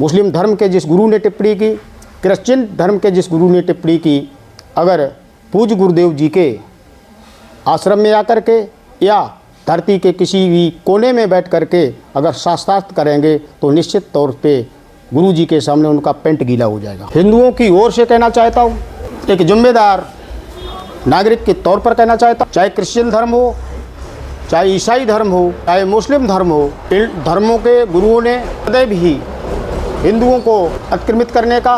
मुस्लिम धर्म के जिस गुरु ने टिप्पणी की, क्रिश्चियन धर्म के जिस गुरु ने टिप्पणी की, अगर पूज्य गुरुदेव जी के आश्रम में आकर के या धरती के किसी भी कोने में बैठ कर के अगर शास्त्रार्थ करेंगे तो निश्चित तौर पे गुरु जी के सामने उनका पेंट गीला हो जाएगा। हिंदुओं की ओर से कहना चाहता हूँ, एक जिम्मेदार नागरिक के तौर पर कहना चाहता हूँ, चाहे क्रिश्चियन धर्म हो, चाहे ईसाई धर्म हो, चाहे मुस्लिम धर्म हो, इन धर्मों के गुरुओं ने सदैव ही हिंदुओं को अतिक्रमित करने का,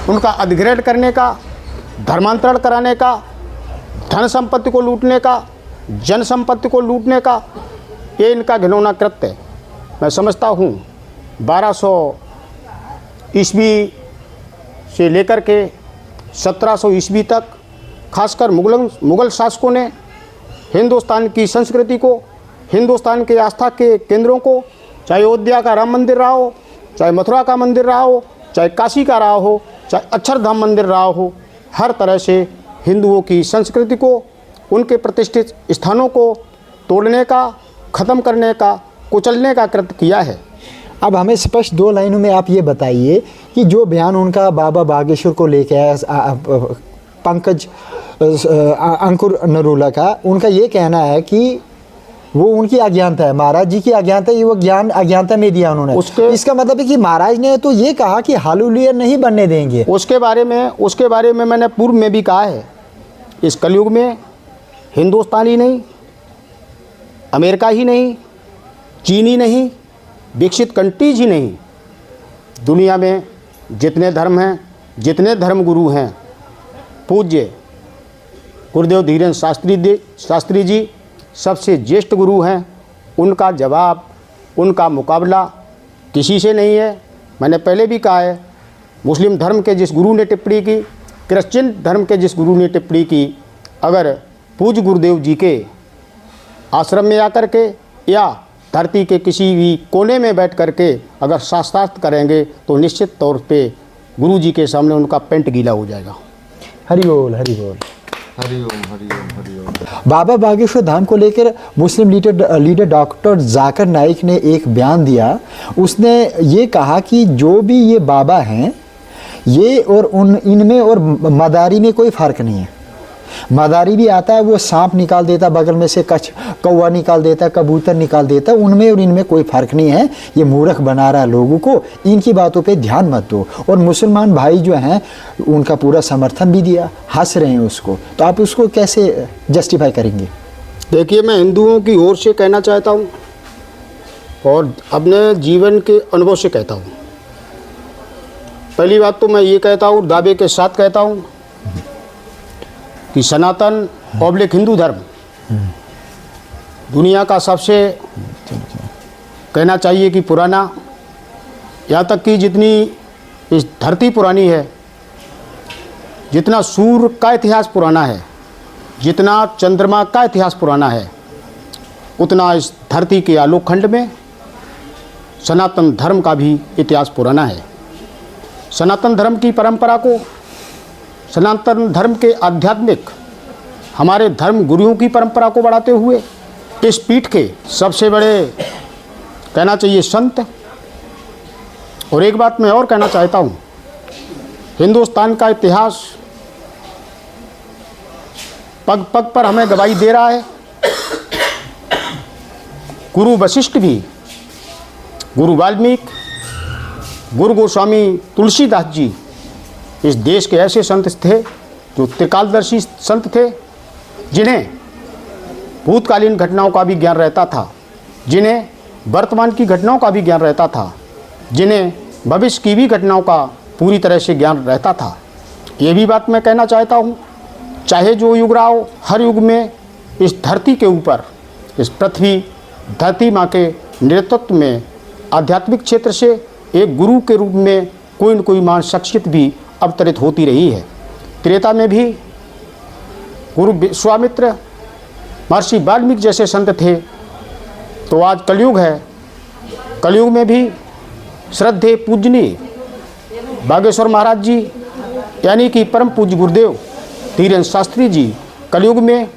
उनका अधिग्रहण करने का, धर्मांतरण कराने का, धन संपत्ति को लूटने का, जन संपत्ति को लूटने का, ये इनका घिनौना कृत्य है। मैं समझता हूँ 1200 ईस्वी से लेकर के 1700 ईस्वी तक खासकर मुग़ल शासकों ने हिंदुस्तान की संस्कृति को, हिंदुस्तान के आस्था के केंद्रों को, चाहे अयोध्या का राम मंदिर रहा हो, चाहे मथुरा का मंदिर रहा हो, चाहे काशी का रहा हो, चाहे अक्षरधाम मंदिर रहा हो, हर तरह से हिंदुओं की संस्कृति को, उनके प्रतिष्ठित स्थानों को तोड़ने का, ख़त्म करने का, कुचलने का कृत्य किया है। अब हमें स्पष्ट 2 लाइनों में आप ये बताइए कि जो बयान उनका बाबा बागेश्वर को लेके आया पंकज अंकुर नरूला का, उनका ये कहना है कि वो उनकी अज्ञानता है, महाराज जी की अज्ञानता, ये वो ज्ञान अज्ञानता में दिया उन्होंने। इसका मतलब है कि महाराज ने तो ये कहा कि हालेलुया नहीं बनने देंगे। उसके बारे में मैंने पूर्व में भी कहा है, इस कलयुग में हिंदुस्तान ही नहीं, अमेरिका ही नहीं, चीन ही नहीं, विकसित कंट्रीज ही नहीं, दुनिया में जितने धर्म हैं, जितने धर्म गुरु हैं, पूज्य गुरुदेव धीरेन्द्र शास्त्री जी सबसे ज्येष्ठ गुरु हैं। उनका जवाब, उनका मुकाबला किसी से नहीं है। मैंने पहले भी कहा है, मुस्लिम धर्म के जिस गुरु ने टिप्पणी की, क्रिश्चियन धर्म के जिस गुरु ने टिप्पणी की, अगर पूज्य गुरुदेव जी के आश्रम में आकर के या धरती के किसी भी कोने में बैठ कर के अगर शास्त्रार्थ करेंगे तो निश्चित तौर पे गुरु जी के सामने उनका पेंट गीला हो जाएगा। हरि बोल, हरि बोल, हरि ओम, हरि ओम, हरि ओम। बाबा बागेश्वर धाम को लेकर मुस्लिम लीडर डॉक्टर जाकिर नाइक ने एक बयान दिया। उसने ये कहा कि जो भी ये बाबा हैं, ये और इनमें और मदारी में कोई फ़र्क नहीं है। मदारी भी आता है, वो सांप निकाल देता, बगल में से कौवा निकाल देता, कबूतर निकाल देता, उनमें और इनमें कोई फ़र्क नहीं है। ये मूर्ख बना रहा है लोगों को, इनकी बातों पे ध्यान मत दो। और मुसलमान भाई जो हैं उनका पूरा समर्थन भी दिया, हंस रहे हैं उसको, तो आप उसको कैसे जस्टिफाई करेंगे? देखिए, मैं हिंदुओं की ओर से कहना चाहता हूँ और अपने जीवन के अनुभव से कहता हूँ। पहली बात तो मैं ये कहता हूँ, दावे के साथ कहता हूँ कि सनातन पब्लिक हिंदू धर्म दुनिया का सबसे कहना चाहिए कि पुराना, यहाँ तक कि जितनी इस धरती पुरानी है, जितना सूर्य का इतिहास पुराना है, जितना चंद्रमा का इतिहास पुराना है, उतना इस धरती के आलोक खंड में सनातन धर्म का भी इतिहास पुराना है। सनातन धर्म की परंपरा को, सनातन धर्म के आध्यात्मिक हमारे धर्म गुरुओं की परंपरा को बढ़ाते हुए इस पीठ के सबसे बड़े कहना चाहिए संत। और एक बात मैं और कहना चाहता हूँ, हिंदुस्तान का इतिहास पग पग पर हमें गवाही दे रहा है। गुरु वशिष्ठ भी, गुरु वाल्मीकि, गुरु गोस्वामी तुलसीदास जी इस देश के ऐसे संत थे जो त्रिकालदर्शी संत थे, जिन्हें भूतकालीन घटनाओं का भी ज्ञान रहता था, जिन्हें वर्तमान की घटनाओं का भी ज्ञान रहता था, जिन्हें भविष्य की भी घटनाओं का पूरी तरह से ज्ञान रहता था। ये भी बात मैं कहना चाहता हूँ, चाहे जो युग रहा हो, हर युग में इस धरती के ऊपर, इस पृथ्वी धरती माँ के नेतृत्व में आध्यात्मिक क्षेत्र से एक गुरु के रूप में कोई न कोई महान शख्सियत भी अवतरित होती रही है। त्रेता में भी गुरु विश्वामित्र, महर्षि वाल्मीकि जैसे संत थे, तो आज कलयुग है, कलयुग में भी श्रद्धेय पूजनीय बागेश्वर महाराज जी यानी कि परम पूज्य गुरुदेव धीरेन्द्र शास्त्री जी कलयुग में